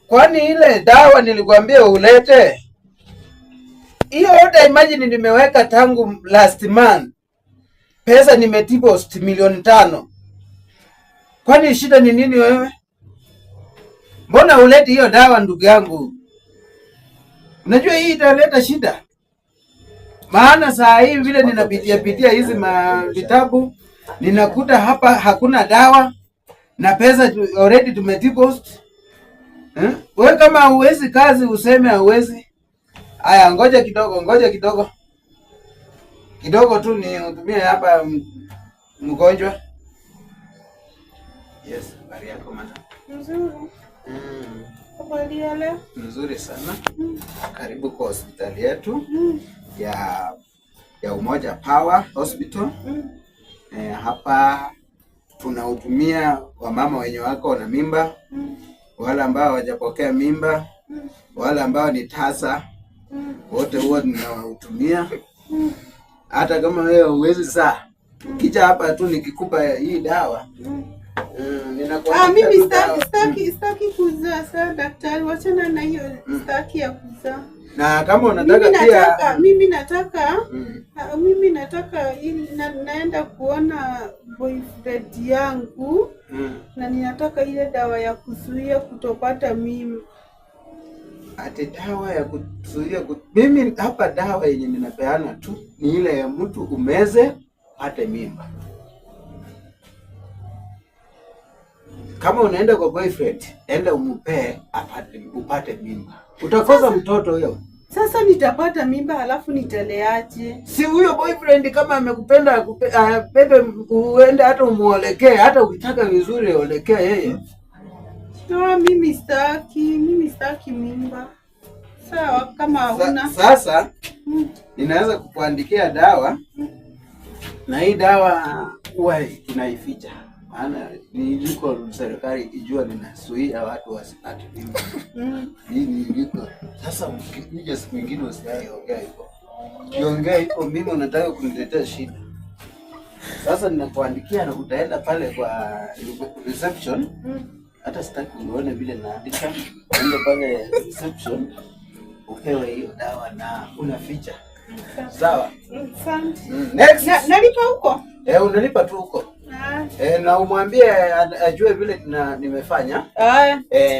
Kwani ile dawa nilikwambia ulete? Hiyo yote imagine nimeweka tangu last month. Pesa nimedeposit milioni 5. Kwani shida ni nini wewe? Mbona ulete hiyo dawa ndugu yangu? Unajua hii italeta shida. Maana saa hii vile ninapitia hizi vitabu, ninakuta hapa hakuna dawa na pesa already tumedeposit. Wewe kama huwezi kazi useme hauwezi. Aya, ngoja kidogo. Kidogo tu nitumie hapa mgonjwa. Yes, habari yako mama? Nzuri. Habari ya leo? Nzuri sana. Karibu kwa hospitali yetu ya Umoja Power Hospital. Hapa tunahudumia wamama wenye wako na mimba, wale ambao hawajapokea mimba, wale ambao ni tasa, wote huwa tunawahudumia. Hata kama wewe huwezi saa, kija hapa tu nikikupa hii dawa. Mimi sitaki kuzaa sana daktari, wachana na hiyo, sitaki ya kuzaa. Na kama unataka pia mimi nataka naenda kuona boyfriend yangu na ninataka ile dawa ya kuzuia kutopata mimba. Ate dawa ya kuzuia mimi hapa dawa yenye ninapeana tu ni ile ya mtu umeze pate mimba. Kama unaenda kwa boyfriend, enda umpe upate mimba. Utakosa mtoto huyo. Sasa nitapata mimba halafu nitaleaje? Si huyo boyfriend kama amekupenda pepe uende hata umuolekee, hata ukitaka vizuri olekea yeye. Mimi sitaki mimba. Sawa kama huna. Sasa ninaweza kukuandikia dawa. Na hii dawa huwa tunaificha. Maana niliko serikali ikijua ninasuia watu wasipate mimba. Hii niliko. Sasa ukija siku nyingine usiongea hivyo. Ukiongea hivyo mimi unataka kuniletea shida. Sasa ninakuandikia na utaenda pale kwa reception. Hata sitaki uone vile naandika. Uende pale reception upewe hiyo dawa na unaficha. Sawa? Asante. Next. Nalipa huko? Unalipa tu huko. Na umwambie ajue vile nimefanya.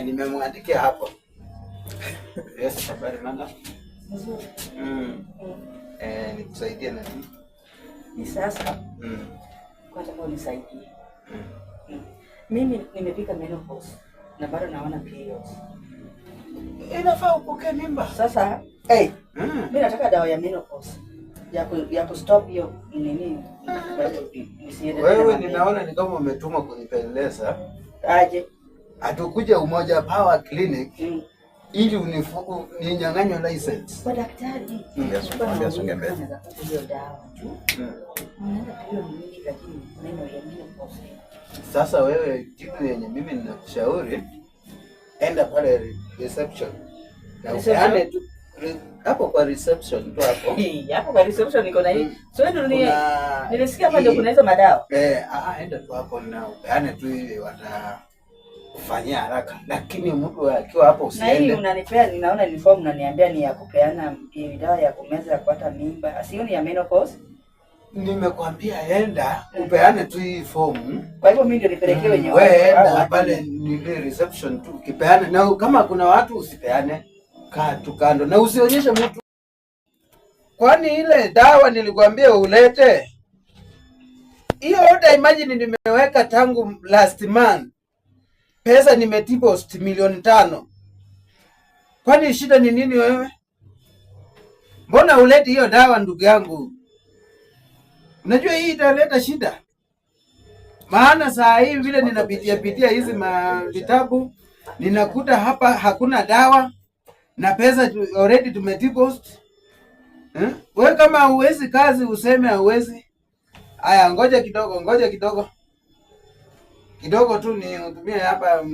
Nimemwandikia hapo. Yes, habari mama. Nzuri. Nikusaidie na nini? Ni sasa. Kwa sababu nisaidie. Mimi nimepika menopause na bado naona periods. Inafaa upokee mimba. Sasa mimi nataka dawa ya menopause ya kustop hiyo nini. Wewe ninaona ni kama umetuma kunipeleleza. Aje. Atakuja Umoja Power Clinic ili ninyang'anywe license. Kwa daktari. Yes, songe mbele. Hiyo dawa tu. Unaenda hiyo nini lakini neno ya menopause. Sasa wewe kitu yenye mimi ninakushauri enda pale reception. Na upeane tu hapo kwa reception tu hapo. Hapo kwa reception niko na hii. So ndio nilisikia hapa ndio kuna hizo madawa. Enda tu hapo na upeane tu ili watakufanyia haraka. Lakini mtu akiwa hapo usiende. Na hii unanipea, ninaona ni form unaniambia ni ya kupeana dawa ya kumeza ya kupata mimba. Asioni ya menopause. Nimekwambia enda upeane tu hii form. Kwa hivyo mimi ndio nipelekee wenyewe. Wewe enda pale ni reception tu ukipeana, na kama kuna watu usipeane, kaa tu kando na usionyeshe mtu. Kwani ile dawa nilikwambia ulete? Hiyo yote imagine nimeweka tangu last month. Pesa nimedeposit milioni 5. Kwani shida ni nini wewe? Mbona ulete hiyo dawa ndugu yangu? Unajua hii italeta shida. Maana saa hii vile ninapitia hizi vitabu, ninakuta hapa hakuna dawa na pesa already tumedeposit. Wewe kama huwezi kazi useme hauwezi. Aya, ngoja kidogo. Kidogo tu nitumie hapa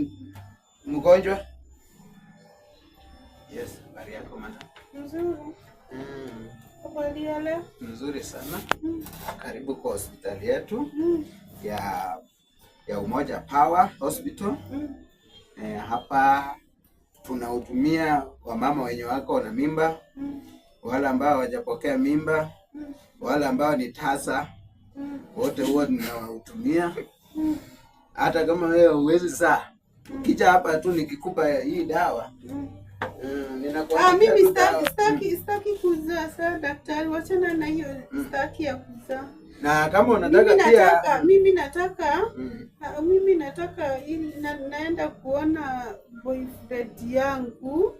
mgonjwa. Yes, habari yako mama? Nzuri. Habari ya leo? Nzuri sana. Karibu kwa hospitali yetu ya Umoja Power Hospital. Hapa tunautumia wamama wenye wako na mimba, wale ambao hawajapokea mimba, wale ambao ni tasa, wote huwa tunautumia. Hata kama wewe huwezi saa, ukija hapa tu nikikupa hii dawa, mimi sitaki kuzaa. Sasa daktari, wachana na hiyo, sitaki ya kuzaa. Na kama unataka pia mimi nataka naenda kuona boyfriend yangu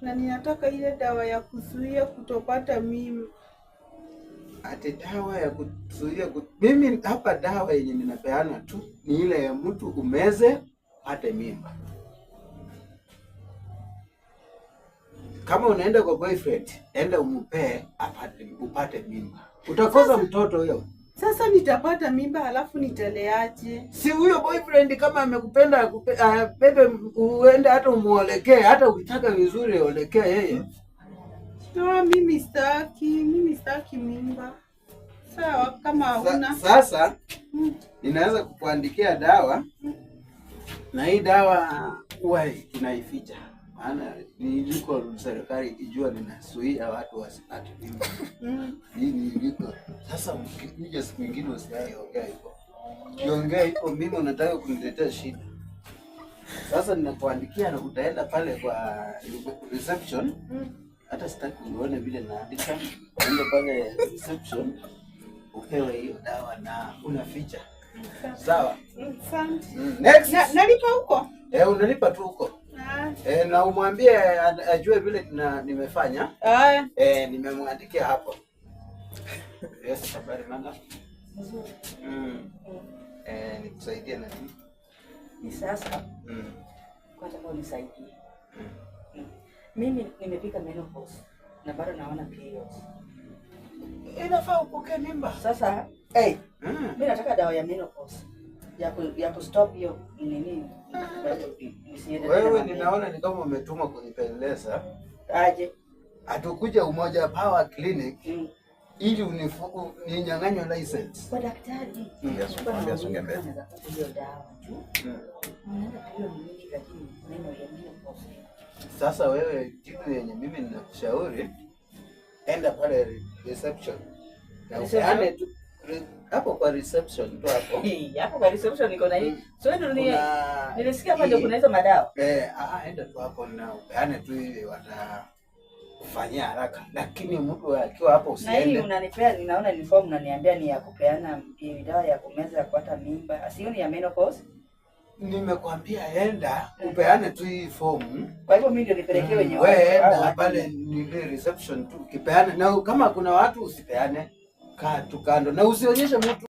na ninataka ile dawa ya kuzuia kutopata mimba. Ati dawa ya kuzuia mimi hapa dawa yenye ninapeana tu ni ile ya mtu umeze pate mimba. Kama unaenda kwa boyfriend, enda umupee upate mimba. Utakosa mtoto huyo. Sasa nitapata mimba halafu nitaleaje? Si huyo boyfriend kama amekupenda bebe uende hata umuolekee, hata ukitaka vizuri olekee yeye. Mimi sitaki mimba. Sawa kama huna. Sasa ninaweza kukuandikia dawa. Na hii dawa huwa tunaificha. Maana niliko serikali ikijua ninazuia watu wasipate mimba. Hii niliko. Sasa ukija siku nyingine usiongea hivyo. Ukiongea hivyo mimi unataka kuniletea shida. Sasa ninakuandikia na utaenda pale kwa reception. Hata sitaki uone vile naandika. Uende pale reception upewe hiyo dawa na unaficha. Sawa? Asante. Next. Nalipa huko? Unalipa tu huko. Na umwambie ajue vile nimefanya. Nimemwandikia hapo. Yes, habari mama. Nzuri. Nikusaidie na nini? Ni sasa. Kwanza kwa unisaidie. Mimi nimepika menopause na bado naona periods. Inafaa upokee mimba. Sasa mimi nataka dawa ya menopause ya kustop hiyo nini. Wewe ninaona ni kama umetumwa kunipeleleza. Aje. Atakuja Umoja Power Clinic ili ninyang'anywe license. Kwa daktari. Yes, mwambie songe mbele. Hiyo dawa tu. Hiyo nini lakini neno ya menopause. Sasa wewe kitu yenye mimi ninakushauri, enda pale reception. Na usiane tu hapo kwa reception tu hapo. Hapo kwa reception niko na hii. So ndio nilisikia hapa ndio kuna hizo madawa. Enda tu hapo na upeane tu ili watakufanyia haraka. Lakini mtu akiwa hapo usiende. Na hii unanipea, ninaona ni form unaniambia ni ya kupeana dawa ya kumeza ya kupata mimba. Asioni ya menopause. Nimekwambia enda upeane tu hii form. Kwa hivyo mimi ndio nipelekee wenyewe. Wewe enda pale ni reception tu ukipeana, na kama kuna watu usipeane, kaa tu kando na usionyeshe mtu.